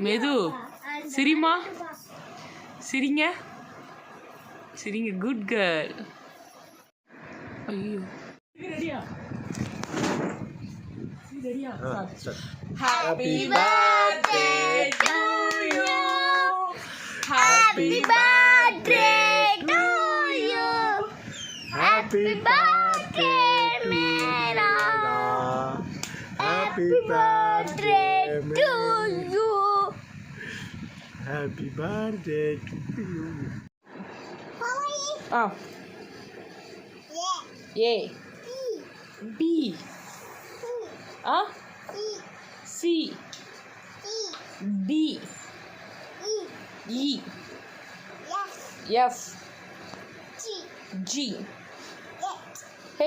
மெது சிரிமா சிரிங்க சிரிங்க குட் கேர்ள். ஐயோ ரெடியா ரெடியா happy birthday to you happy birthday to you happy birthday Mera Happy birthday to you. Happy birthday to you. Ah. A. B. Ah. C. D. E. F. G.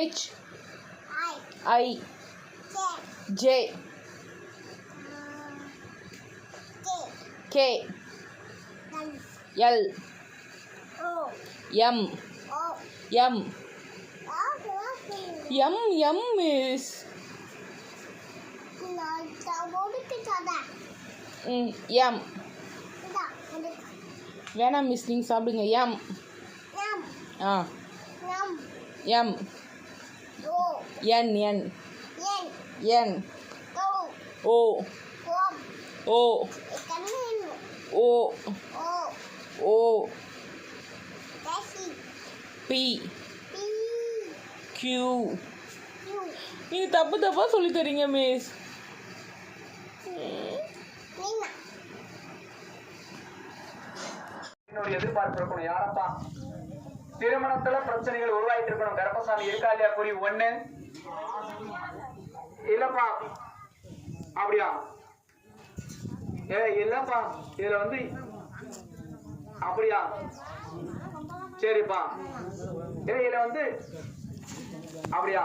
H. I. J. K. L. M. M. M is M. வேணாம் miss நீங்கள் சாப்பிடுங்க. M. ஆ M. N. N. N. O. O. O. O. P. Q. நீங்கள் தப்பு தப்பாக சொல்லி தரீங்க miss. எதிர்பார்ப்பு இருக்கணும். யாரப்பா திருமணத்துல பிரச்சனைகள் உருவாயிட்டு இருக்கணும். கருப்பசாமி இருக்கா இல்லையா? குறி 1 இல்லப்பா. அப்படியா? இல்லப்பா இதுல வந்து அப்படியா? சரிப்பா. இதுல வந்து அப்படியா?